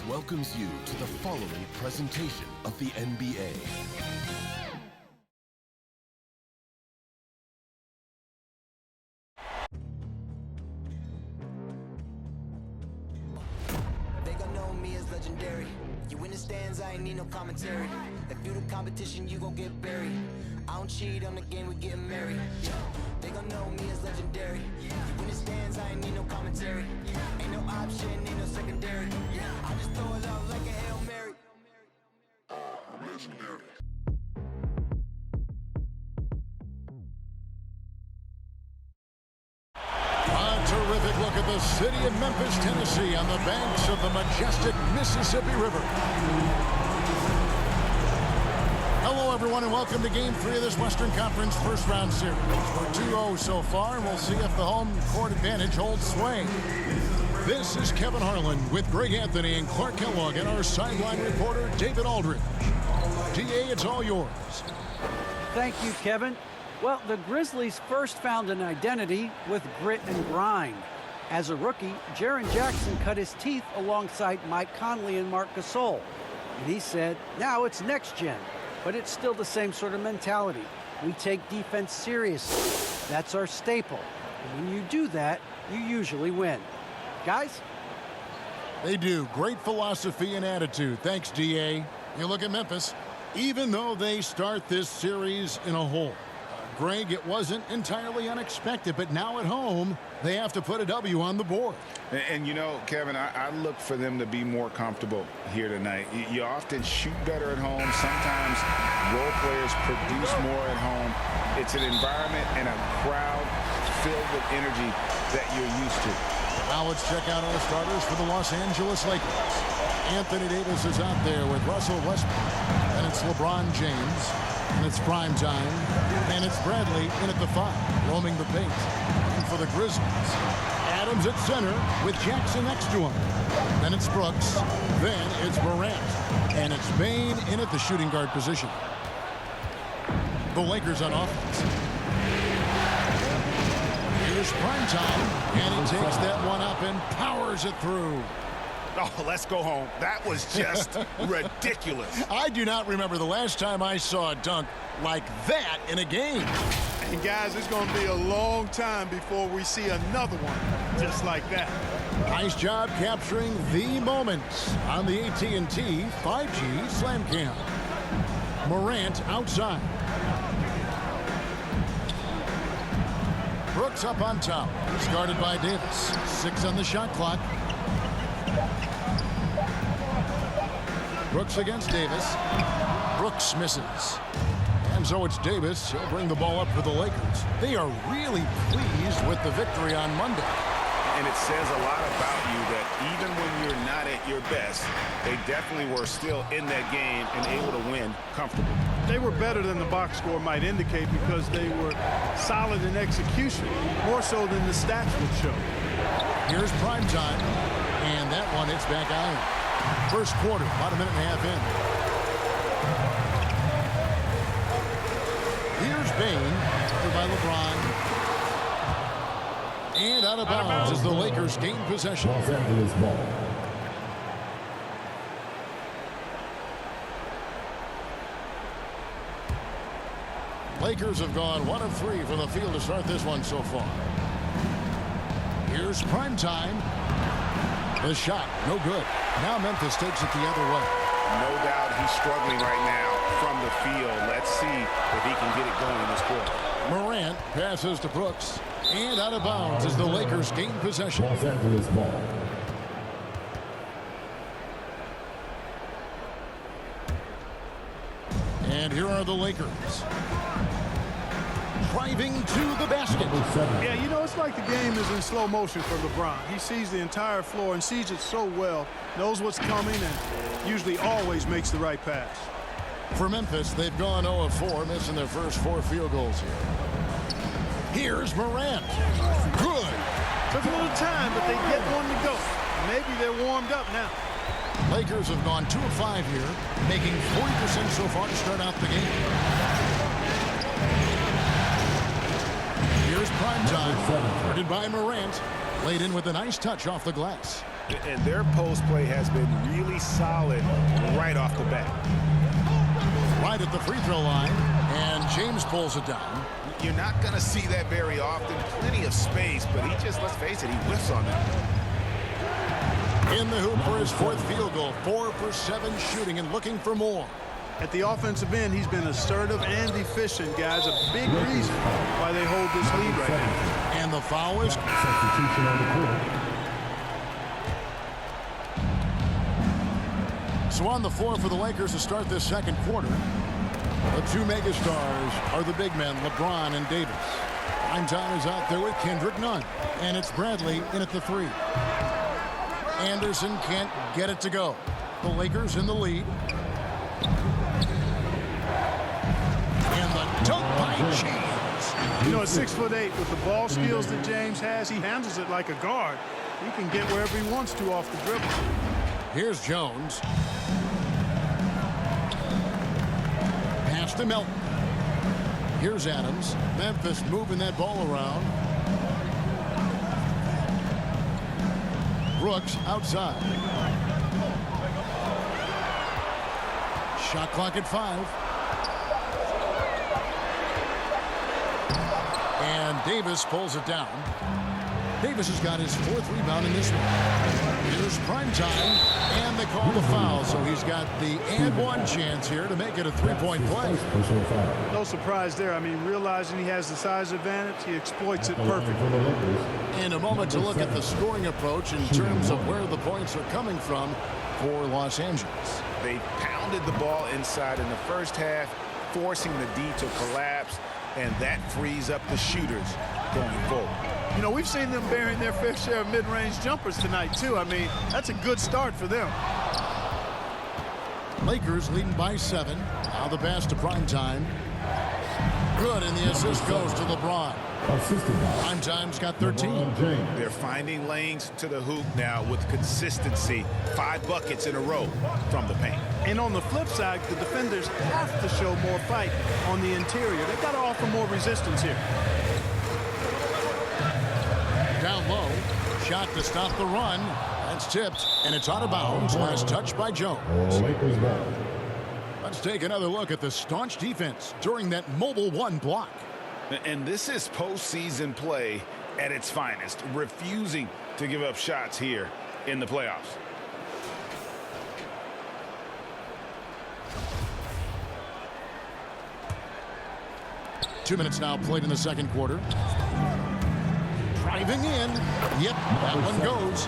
welcomes you to the following presentation of the NBA. They gon' know me as legendary. You in the stands, I ain't need no commentary. If you the competition, you gon' get buried. I don't cheat on the game, we getting married. They gon' know me as legendary. You in the stands, I ain't need no commentary. Ain't no option, ain't no secondary. I just throw it up like a Hail Mary. I'm legendary. A terrific look at the city of Memphis, Tennessee on the banks of the majestic Mississippi River. Hello, everyone, and welcome to Game 3 of this Western Conference first-round series. We're 2-0 so far, and we'll see if the home court advantage holds sway. This is Kevin Harlan with Greg Anthony and Clark Kellogg and our sideline reporter, David Aldridge. DA, it's all yours. Thank you, Kevin. Well, the Grizzlies first found an identity with grit and grind. As a rookie, Jaren Jackson cut his teeth alongside Mike Conley and Marc Gasol. And he said, now it's next gen. But it's still the same sort of mentality. We take defense seriously. That's our staple. And when you do that, you usually win. Guys? They do. Great philosophy and attitude. Thanks, DA. You look at Memphis. Even though they start this series in a hole, Greg, it wasn't entirely unexpected, but now at home, they have to put a W on the board. And you know, Kevin, I look for them to be more comfortable here tonight. You often shoot better at home. Sometimes role players produce more at home. It's an environment and a crowd filled with energy that you're used to. Now let's check out our starters for the Los Angeles Lakers. Anthony Davis is out there with Russell Westbrook. And it's LeBron James. And it's prime time. And it's Bradley in at the 5, roaming the paint. And for the Grizzlies, Adams at center with Jackson next to him. Then it's Brooks. Then it's Morant. And it's Bane in at the shooting guard position. The Lakers on offense. Here's prime time. And he takes that one up and powers it through. Oh, let's go home. That was just ridiculous. I do not remember the last time I saw a dunk like that in a game. And guys, it's going to be a long time before we see another one just like that. Nice job capturing the moments on the AT&T 5G Slam Cam. Morant outside. Brooks up on top. He's guarded by Davis. 6 on the shot clock. Brooks against Davis. Brooks misses. And so it's Davis. He'll bring the ball up for the Lakers. They are really pleased with the victory on Monday. And it says a lot about you that even when you're not at your best, they definitely were still in that game and able to win comfortably. They were better than the box score might indicate because they were solid in execution, more so than the stats would show. Here's prime time. And that one hits back iron. First quarter, about a minute and a half in. Here's Bane, covered by LeBron. And out of bounds as the Lakers gain possession. Los Angeles ball. Lakers have gone 1 of 3 from the field to start this one so far. Here's prime time. The shot, no good. Now Memphis takes it the other way. No doubt he's struggling right now from the field. Let's see if he can get it going in this quarter. Morant passes to Brooks. And out of bounds as the Lakers gain possession. Los Angeles ball. And here are the Lakers. Driving to the basket. Yeah, you know, it's like the game is in slow motion for LeBron. He sees the entire floor and sees it so well, knows what's coming, and usually always makes the right pass. For Memphis, they've gone 0 of 4, missing their first 4 field goals here. Here's Morant. Good. Took a little time, but they get one to go. Maybe they're warmed up now. Lakers have gone 2 of 5 here, making 40% so far to start out the game. Here's prime time, guarded by Morant, laid in with a nice touch off the glass. And their post play has been really solid right off the bat. Right at the free throw line, and James pulls it down. You're not going to see that very often. Plenty of space, but he just, let's face it, he whiffs on that. In the hoop for his fourth field goal. 4 for 7 shooting and looking for more. At the offensive end, he's been assertive and efficient, guys. A big reason why they hold this lead right now. And the foul is... Substitution on the court. So on the floor for the Lakers to start this second quarter, the two megastars are the big men, LeBron and Davis. Primetime is out there with Kendrick Nunn, and it's Bradley in at the 3. Anderson can't get it to go. The Lakers in the lead. And the dunk by James. You know, at 6'8", with the ball skills that James has, he handles it like a guard. He can get wherever he wants to off the dribble. Here's Jones. Pass to Melton. Here's Adams. Memphis moving that ball around. Brooks outside. Shot clock at 5. And Davis pulls it down. Davis has got his 4th rebound in this one. Here's Primetime, and they call the foul, so he's got the and one chance here to make it a 3-point play. No surprise there. I mean, realizing he has the size advantage, he exploits it perfectly. In a moment to look at the scoring approach in terms of where the points are coming from for Los Angeles. They pounded the ball inside in the first half, forcing the D to collapse, and that frees up the shooters going forward. You know, we've seen them bearing their fair share of mid-range jumpers tonight, too. I mean, that's a good start for them. Lakers leading by 7. Now the pass to Primetime. Good, and the assist goes to LeBron. Primetime's got 13. They're finding lanes to the hoop now with consistency. 5 buckets in a row from the paint. And on the flip side, the defenders have to show more fight on the interior. They've got to offer more resistance here. Down low. Shot to stop the run. That's tipped, and it's out of bounds. Last touch by Jones. Let's take another look at the staunch defense during that mobile 1 block. And this is postseason play at its finest, refusing to give up shots here in the playoffs. Two minutes now played in the second quarter. Driving in. Yep, that one goes.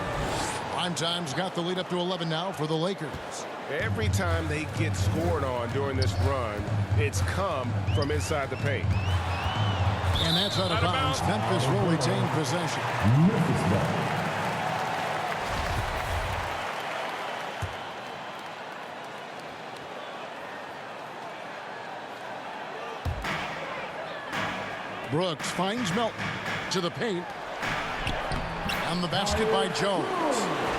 Primetime's got the lead up to 11 now for the Lakers. Every time they get scored on during this run, it's come from inside the paint. And that's out of bounds. Memphis will retain possession. Brooks finds Melton to the paint. And the basket by Jones.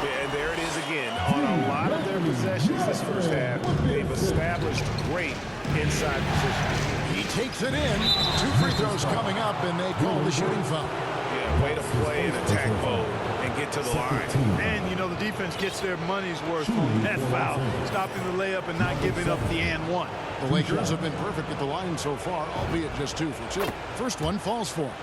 Yeah, and there it is again. On a lot of their possessions this first half, they've established great inside position. He takes it in. 2 free throws coming up, and they call the shooting foul. Yeah, way to play in attack mode and get to the line. And, you know, the defense gets their money's worth on that foul, stopping the layup and not giving up the and one. The Lakers have been perfect at the line so far, albeit just 2 for 2. First one falls for him.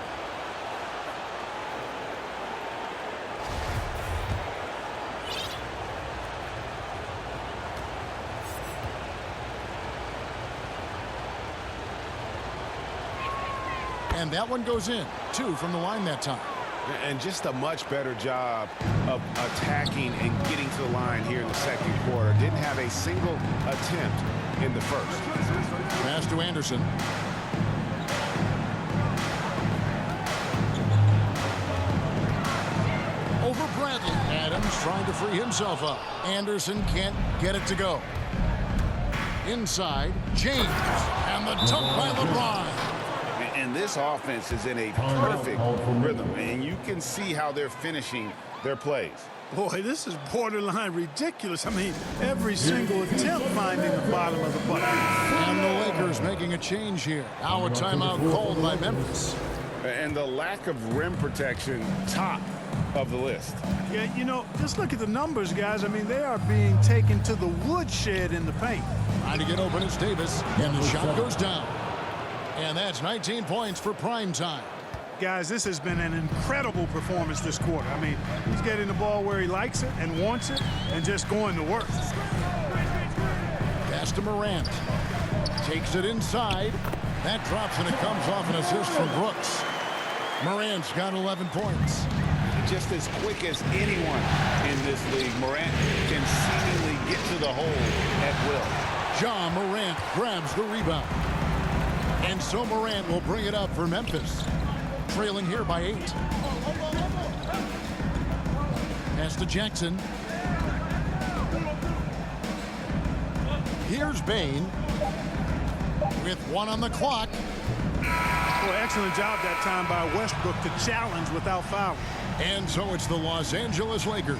And that one goes in. 2 from the line that time. And just a much better job of attacking and getting to the line here in the second quarter. Didn't have a single attempt in the first. Pass to Anderson. Over Bradley. Adams trying to free himself up. Anderson can't get it to go. Inside, James. And the dunk by LeBron. And this offense is in a perfect rhythm, and you can see how they're finishing their plays. Boy, this is borderline ridiculous. I mean, every single attempt finding the bottom of the bucket. And the Lakers making a change here. Now a timeout called by Memphis. And the lack of rim protection, top of the list. Yeah, you know, just look at the numbers, guys. I mean, they are being taken to the woodshed in the paint. Trying to get open is Davis, and the shot goes down. And that's 19 points for prime time. Guys, this has been an incredible performance this quarter. I mean, he's getting the ball where he likes it and wants it and just going to work. Pass to Morant. Takes it inside. That drops, and it comes off an assist from Brooks. Morant's got 11 points. Just as quick as anyone in this league, Morant can seemingly get to the hole at will. Ja Morant grabs the rebound. And so Morant will bring it up for Memphis. Trailing here by 8. Pass to Jackson. Here's Bain. With 1 on the clock. Boy, excellent job that time by Westbrook to challenge without fouling. And so it's the Los Angeles Lakers.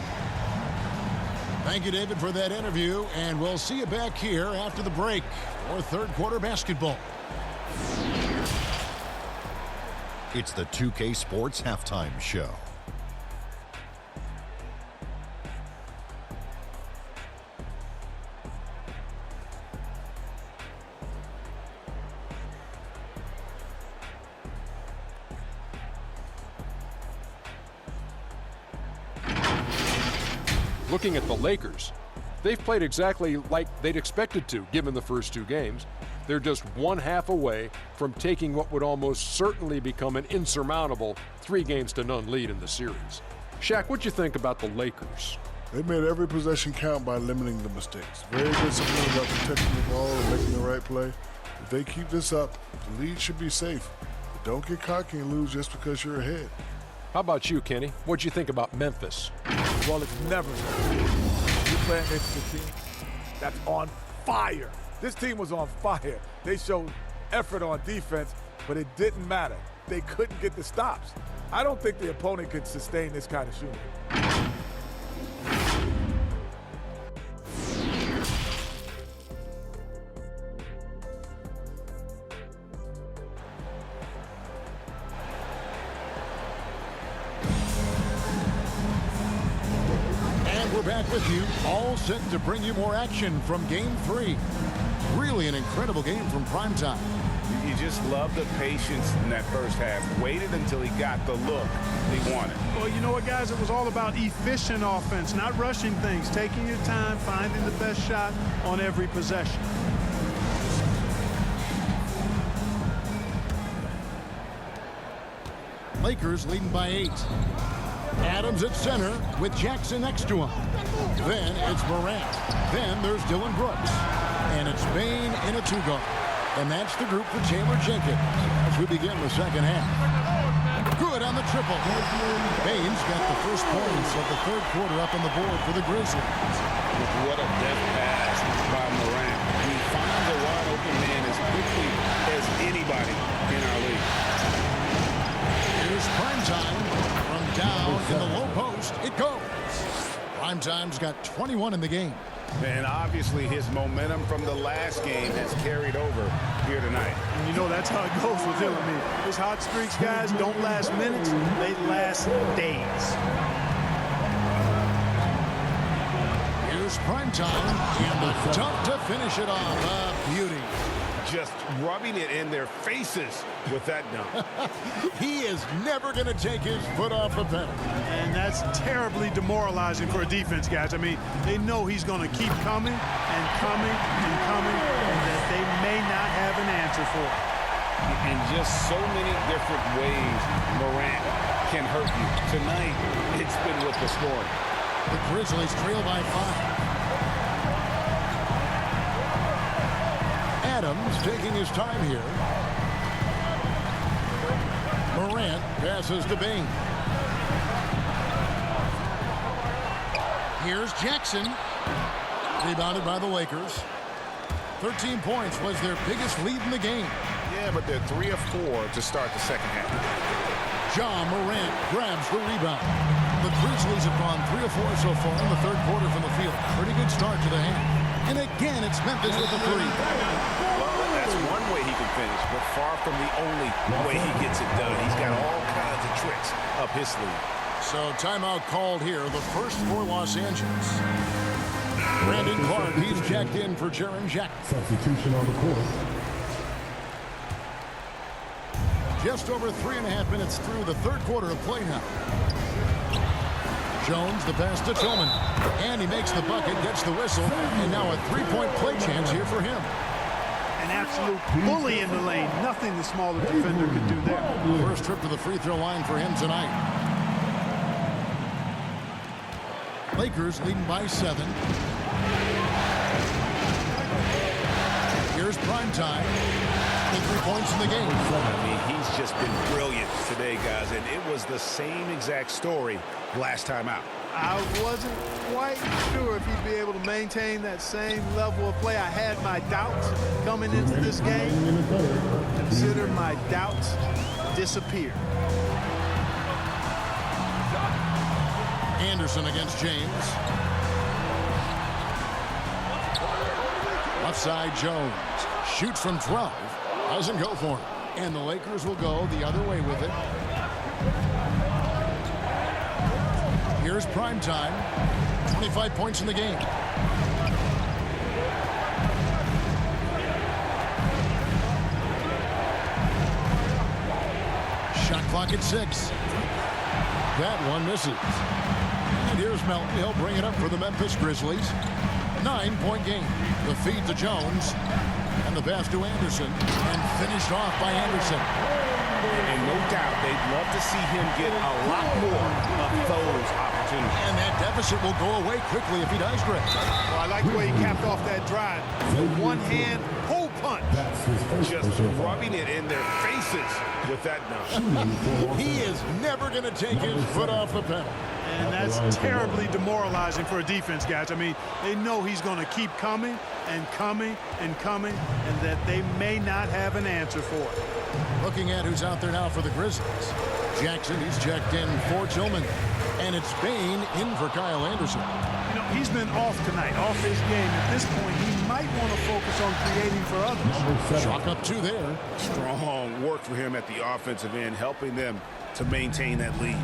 Thank you, David, for that interview. And we'll see you back here after the break for third quarter basketball. It's the 2K Sports Halftime Show. Looking at the Lakers, they've played exactly like they'd expected to, given the first 2 games. They're just 1/2 away from taking what would almost certainly become an insurmountable 3-0 lead in the series. Shaq, what'd you think about the Lakers? They made every possession count by limiting the mistakes. Very disciplined about protecting the ball and making the right play. If they keep this up, the lead should be safe. But don't get cocky and lose just because you're ahead. How about you, Kenny? What'd you think about Memphis? Well, it's never you're playing against a team that's on fire. This team was on fire. They showed effort on defense, but it didn't matter. They couldn't get the stops. I don't think the opponent could sustain this kind of shooting. We're back with you, all set to bring you more action from Game 3. Really an incredible game from primetime. You just love the patience in that first half. Waited until he got the look he wanted. Well, you know what, guys? It was all about efficient offense, not rushing things, taking your time, finding the best shot on every possession. Lakers leading by 8. Adams at center with Jackson next to him. Then it's Morant. Then there's Dylan Brooks. And it's Bain in a 2-guard. And that's the group for Chandler Jenkins as we begin the second half. Good on the triple. Bain's got the first points of the third quarter up on the board for the Grizzlies. What a deft pass by Morant. He finds a wide open man as quickly as anybody in our league. Here's primetime. From down in the low post, it goes. Primetime's got 21 in the game. And obviously his momentum from the last game has carried over here tonight. And you know that's how it goes with him. I mean, his hot streaks, guys, don't last minutes. They last days. Here's primetime. And the dunk to finish it off. A beauty. Just rubbing it in their faces with that dunk. He is never going to take his foot off the pedal. And that's terribly demoralizing for a defense, guys. I mean, they know he's going to keep coming and coming and coming, and that they may not have an answer for it. In just so many different ways, Morant can hurt you. Tonight, it's been with the scoring. The Grizzlies trail by 5. Adams taking his time here. Morant passes to Bain. Here's Jackson. Rebounded by the Lakers. 13 points was their biggest lead in the game. Yeah, but they're 3 of 4 to start the second half. Ja Morant grabs the rebound. The Grizzlies have gone 3 of 4 so far in the third quarter from the field. Pretty good start to the half. And again, it's Memphis with the 3. Well, That's one way he can finish, but far from the only way he gets it done. He's got all kinds of tricks up his sleeve. So timeout called here, the first for Los Angeles. Brandon Clark, he's checked in for Jaren Jackson. Substitution on the court. Just over 3.5 minutes through the third quarter of play now. Jones, the pass to Tillman. And he makes the bucket, gets the whistle, and now a three-point play chance here for him. An absolute bully in the lane. Nothing the smaller defender could do there. First trip to the free throw line for him tonight. Lakers leading by 7. Here's prime time. 3 points in the game. I mean, he's just been brilliant today, guys, and it was the same exact story last time out. I wasn't quite sure if he'd be able to maintain that same level of play. I had my doubts coming into this game. Consider my doubts disappear. Anderson against James. Left side, Jones. Shoots from 12. Doesn't go for him. And the Lakers will go the other way with it. Here's prime time. 25 points in the game. Shot clock at 6. That one misses. And here's Melton. He'll bring it up for the Memphis Grizzlies. 9-point game. The feed to Jones. And the pass to Anderson. And finished off by Anderson. And no doubt they'd love to see him get a lot more of those opportunities. And that deficit will go away quickly if he does, Greg. Well, I like the way he capped off that drive. One hand, pull punch. Just rubbing it in their faces with that dunk. He is never going to take his foot off the pedal. And that's terribly demoralizing for a defense, guys. I mean, they know he's going to keep coming and coming and coming, and that they may not have an answer for it. Looking at who's out there now for the Grizzlies. Jackson, he's checked in for Tillman. And it's Bain in for Kyle Anderson. You know, he's been off tonight, off his game. At this point, he might want to focus on creating for others. Chalk up 2 there. Strong work for him at the offensive end, helping them to maintain that lead.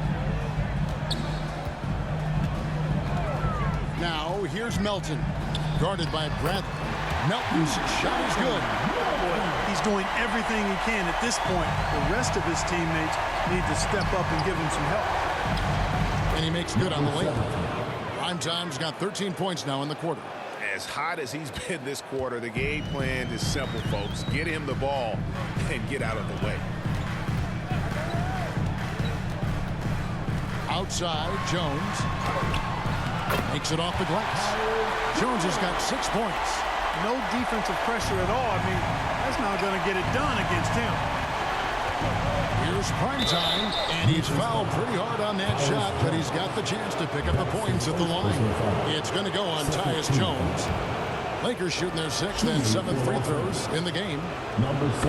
Now, here's Melton. Guarded by Bradley. Melton's shot is good. He's doing everything he can at this point. The rest of his teammates need to step up and give him some help. And he makes good on the layup. Prime Time's got 13 points now in the quarter. As hot as he's been this quarter, the game plan is simple, folks. Get him the ball and get out of the way. Outside, Jones. Makes it off the glass. Jones has got 6 points. No defensive pressure at all. I mean, that's not going to get it done against him. Here's prime time, and he's fouled pretty hard on that shot, but he's got the chance to pick up the points at the line. It's going to go on Tyus Jones. Lakers shooting their 6th and 7th free throws in the game,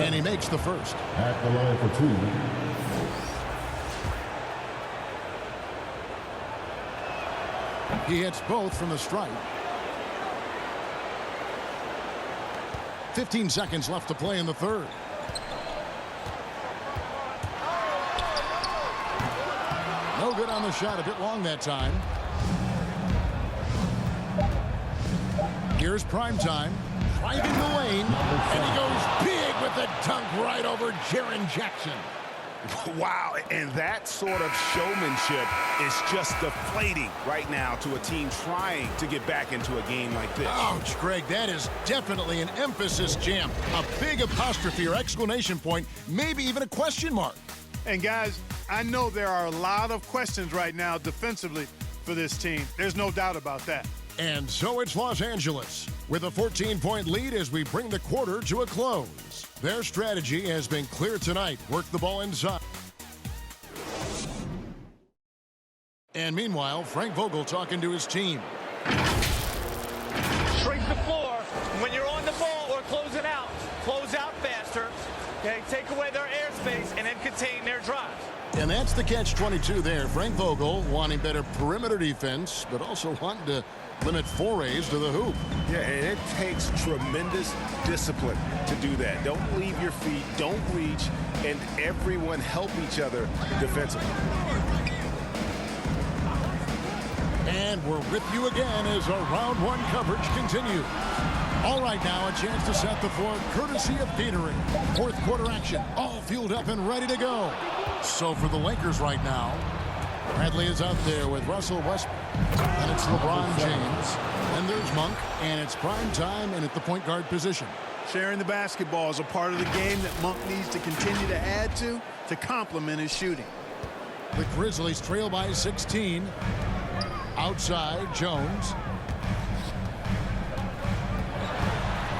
and he makes the first. At the line for 2. He hits both from the stripe. 15 seconds left to play in the third. No good on the shot, a bit long that time. Here's prime time. Driving the lane, and he goes big with the dunk right over Jaren Jackson. Wow, and that sort of showmanship is just deflating right now to a team trying to get back into a game like this. Ouch, Greg, that is definitely an emphasis jam. A big apostrophe or exclamation point, maybe even a question mark. And guys, I know there are a lot of questions right now defensively for this team. There's no doubt about that. And so it's Los Angeles with a 14-point lead as we bring the quarter to a close. Their strategy has been clear tonight. Work the ball inside. And meanwhile, Frank Vogel talking to his team. Shrink the floor when you're on the ball or close it out. Close out faster. Okay, take away their airspace and then contain their drive. And that That's the catch-22 there. Frank Vogel wanting better perimeter defense, but also wanting to limit forays to the hoop. Yeah, and it takes tremendous discipline to do that. Don't leave your feet, don't reach, and everyone help each other defensively. And we're with you again as our round one coverage continues. All right, now a chance to set the floor courtesy of Gatorade. Fourth quarter action, all fueled up and ready to go. So for the Lakers right now, Bradley is out there with Russell Westbrook. And it's LeBron James. And there's Monk. And it's prime time and at the point guard position. Sharing the basketball is a part of the game that Monk needs to continue to add to complement his shooting. The Grizzlies trail by 16. Outside, Jones.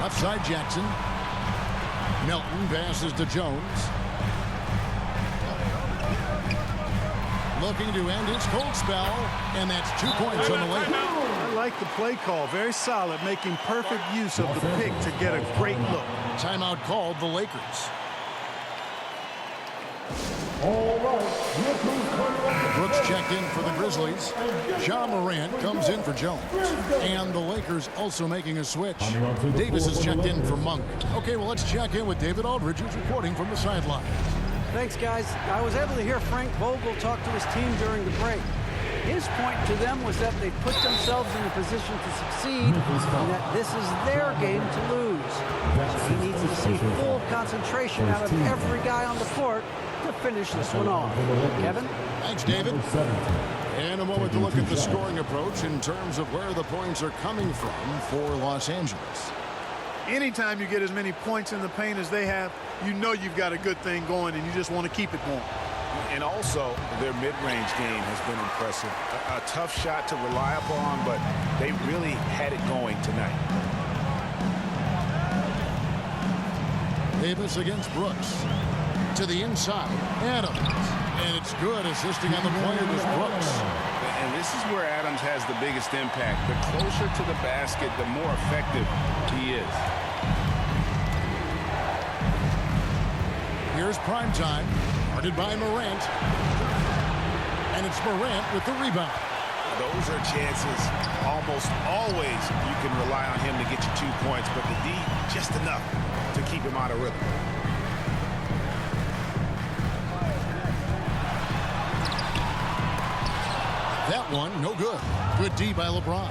Left side, Jackson. Melton passes to Jones. Looking to end his cold spell, and that's 2 points on the Lakers. I like the play call. Very solid, making perfect use of the pick to get a great look. Timeout called the Lakers. All right. Brooks checked in for the Grizzlies. Ja Morant comes in for Jones. And the Lakers also making a switch. Davis is checked in for Monk. Okay, well, let's check in with David Aldridge, who's reporting from the sideline. Thanks, guys. I was able to hear Frank Vogel talk to his team during the break. His point to them was that they put themselves in a position to succeed and that this is their game to lose. He needs to see full concentration out of every guy on the court to finish this one off. Kevin? Thanks, David. And a moment to look at the scoring approach in terms of where the points are coming from for Los Angeles. Anytime you get as many points in the paint as they have, you know you've got a good thing going and you just want to keep it going. And also, their mid-range game has been impressive. A tough shot to rely upon, but they really had it going tonight. Davis against Brooks. To the inside, Adams. And it's good, assisting on the play was Brooks. And this is where Adams has the biggest impact. The closer to the basket, the more effective he is. Here's primetime, guarded by Morant. And it's Morant with the rebound. Those are chances almost always you can rely on him to get you 2 points, but the D just enough to keep him out of rhythm. That one, no good. Good D by LeBron.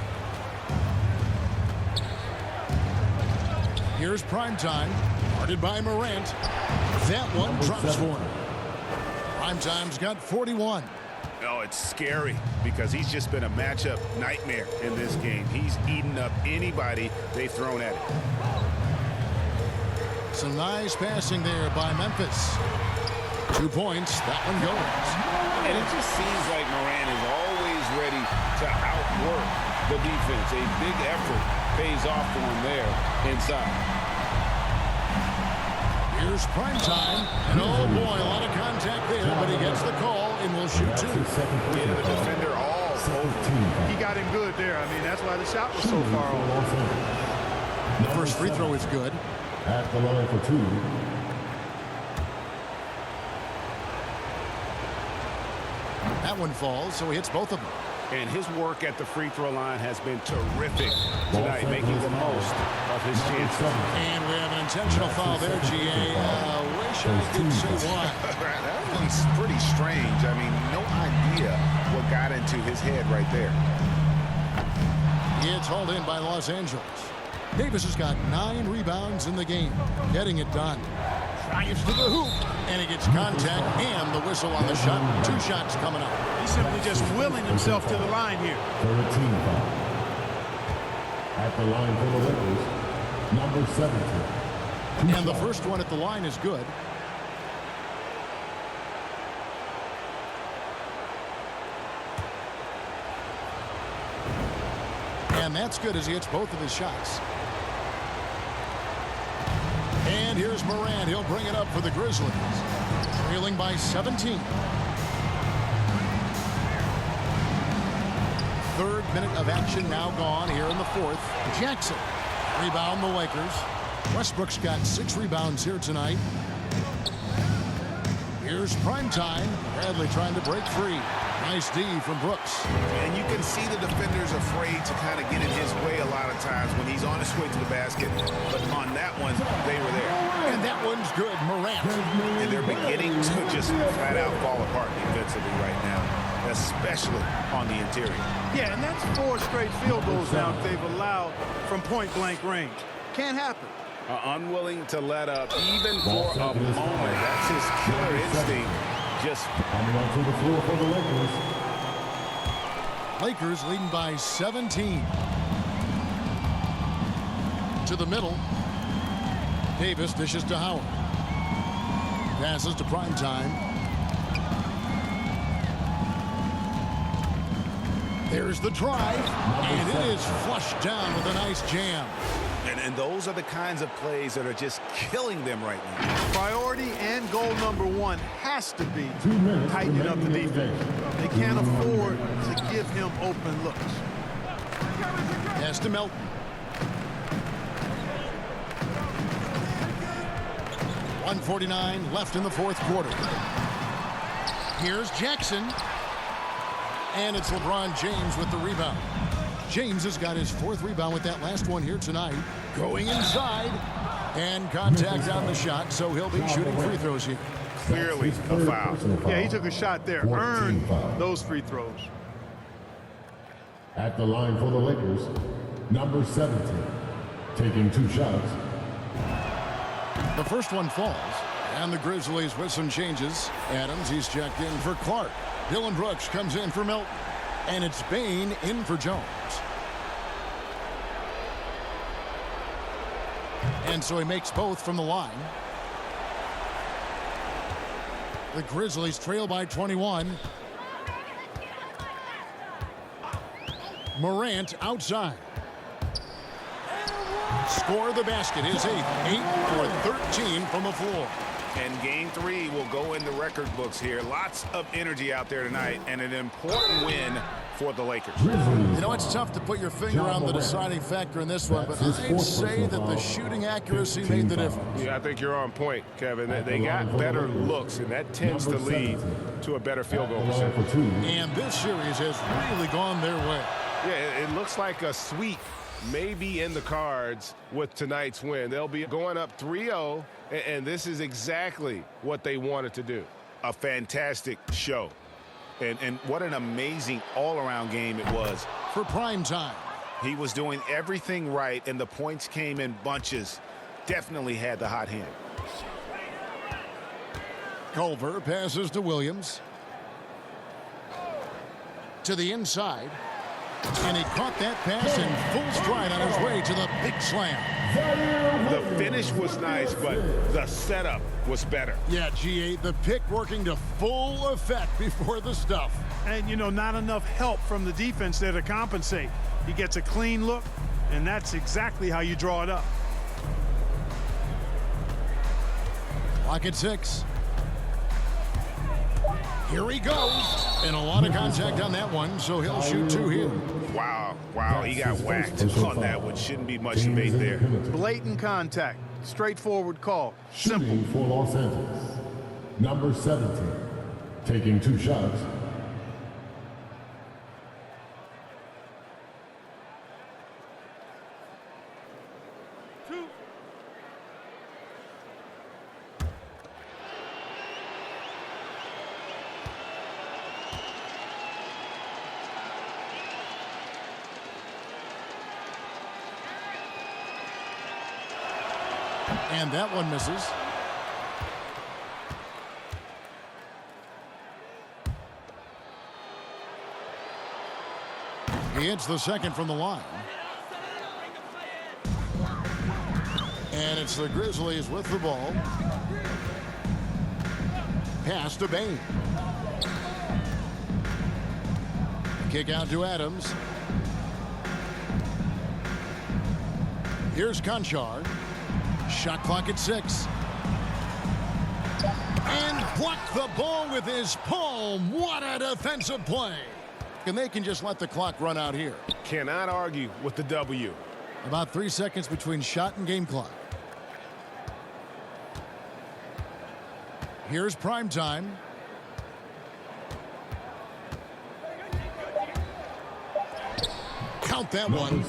Here's primetime, guarded by Morant. That one drops for him. Primetime's got 41. Oh, it's scary because he's just been a matchup nightmare in this game. He's eaten up anybody they've thrown at him. Some nice passing there by Memphis. 2 points, that one goes. And it just seems like Morant is always ready to outwork the defense. A big effort pays off for him there inside. Here's primetime. And oh boy, a lot of contact there, but he gets the call and will shoot 2. Yeah, the defender all over. He got him good there. I mean, that's why the shot was so far off. The first free throw is good. At the line for 2. That one falls, so he hits both of them. And his work at the free throw line has been terrific tonight, making the most of his chances. And we have an intentional foul there, GA. Wish I didn't say why. That one's pretty strange. I mean, no idea what got into his head right there. It's hauled in by Los Angeles. Davis has got 9 rebounds in the game, getting it done. Drives to the hoop, and he gets contact and the whistle on the shot. 2 shots coming up. He's simply just willing himself to the line here. 13 foul. At the line for the Lakers, number 17. And the first one at the line is good. And that's good as he hits both of his shots. And here's Morant. He'll bring it up for the Grizzlies. Trailing by 17. Third minute of action now gone here in the fourth. Jackson. Rebound the Lakers. Westbrook's got 6 rebounds here tonight. Here's prime time. Bradley trying to break free. Nice D from Brooks. And you can see the defenders afraid to kind of get in his way a lot of times when he's on his way to the basket. But on that one, they were there. And that one's good. Morant. And they're beginning to just flat out fall apart defensively right now, especially on the interior. Yeah, and that's 4 straight field goals now that they've allowed from point-blank range. Can't happen. Unwilling to let up even for a moment. That's his killer instinct. Just Coming onto the floor for the Lakers. Lakers leading by 17. To the middle. Davis dishes to Howard. Passes to Primetime. There's the drive. And it is flushed down with a nice jam. and those are the kinds of plays that are just killing them right now. Priority and goal number 1 has to be tightening up the defense. They can't afford to give him open looks. Pass to Melton. .149 left in the fourth quarter. Here's Jackson. And it's LeBron James with the rebound. James has got his 4th rebound with that last one here tonight. Going inside. And contact on the shot, so he'll be shooting free throws here. Clearly a foul. Yeah, he took a shot there. Earned those free throws. At the line for the Lakers, number 17, taking 2 shots. The first one falls, and the Grizzlies with some changes. Adams, he's checked in for Clark. Dillon Brooks comes in for Melton, and it's Bain in for Jones. And so he makes both from the line. The Grizzlies trail by 21. Morant outside. Score the basket, his 8th. 8 for 13 from the floor. And game 3 will go in the record books here. Lots of energy out there tonight, and an important win for the Lakers. You know, it's tough to put your finger on the deciding factor in this one, but I'd say that the shooting accuracy made the difference. Yeah, I think you're on point, Kevin. They got better looks, and that tends to lead to a better field goal percentage. And this series has really gone their way. Yeah, it looks like a sweep may be in the cards with tonight's win. They'll be going up 3-0, and this is exactly what they wanted to do. A fantastic show. And what an amazing all-around game it was. For prime time. He was doing everything right, and the points came in bunches. Definitely had the hot hand. Culver passes to Williams. To the inside. And he caught that pass in full stride on his way to the big slam. The finish was nice, but the setup was better. Yeah, G8, the pick working to full effect before the stuff. And, you know, not enough help from the defense there to compensate. He gets a clean look, and that's exactly how you draw it up. Clock at 6. Here he goes. And a lot of contact on that one, so he'll shoot 2 here. Wow, he got whacked on that one. Shouldn't be much debate there. Blatant contact. Straightforward call. Simple. Shooting for Los Angeles, number 17, taking 2 shots. And that one misses. He hits the second from the line. And it's the Grizzlies with the ball. Pass to Bain. Kick out to Adams. Here's Conchar. Shot clock at 6. And blocked the ball with his palm. What a defensive play. And they can just let the clock run out here. Cannot argue with the W. About 3 seconds between shot and game clock. Here's prime time. Count that one.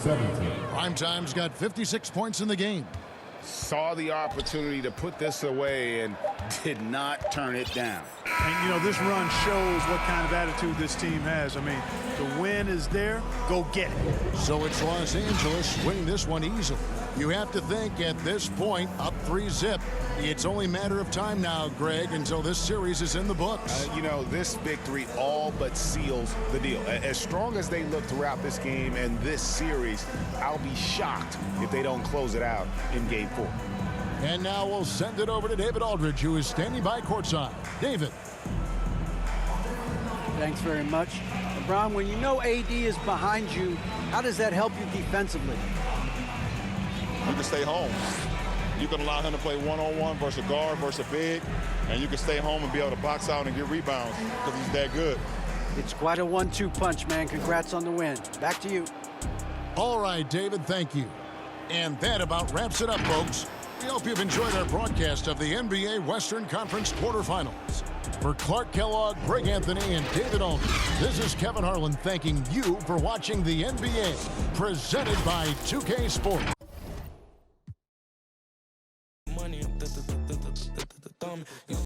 Primetime's got 56 points in the game. Saw the opportunity to put this away and did not turn it down. And, you know, this run shows what kind of attitude this team has. I mean, the win is there. Go get it. So it's Los Angeles winning this one easily. You have to think at this point, up 3-zip. It's only a matter of time now, Greg, until this series is in the books. You know, this victory all but seals the deal. As strong as they look throughout this game and this series, I'll be shocked if they don't close it out in Game 4. And now we'll send it over to David Aldridge, who is standing by courtside. David. Thanks very much. LeBron, when you know AD is behind you, how does that help you defensively? You can stay home. You can allow him to play one-on-one versus a guard versus a big, and you can stay home and be able to box out and get rebounds because he's that good. It's quite a 1-2 punch, man. Congrats on the win. Back to you. All right, David, thank you. And that about wraps it up, folks. We hope you've enjoyed our broadcast of the NBA Western Conference quarterfinals. For Clark Kellogg, Greg Anthony, and David Aldridge, this is Kevin Harlan thanking you for watching the NBA, presented by 2K Sports.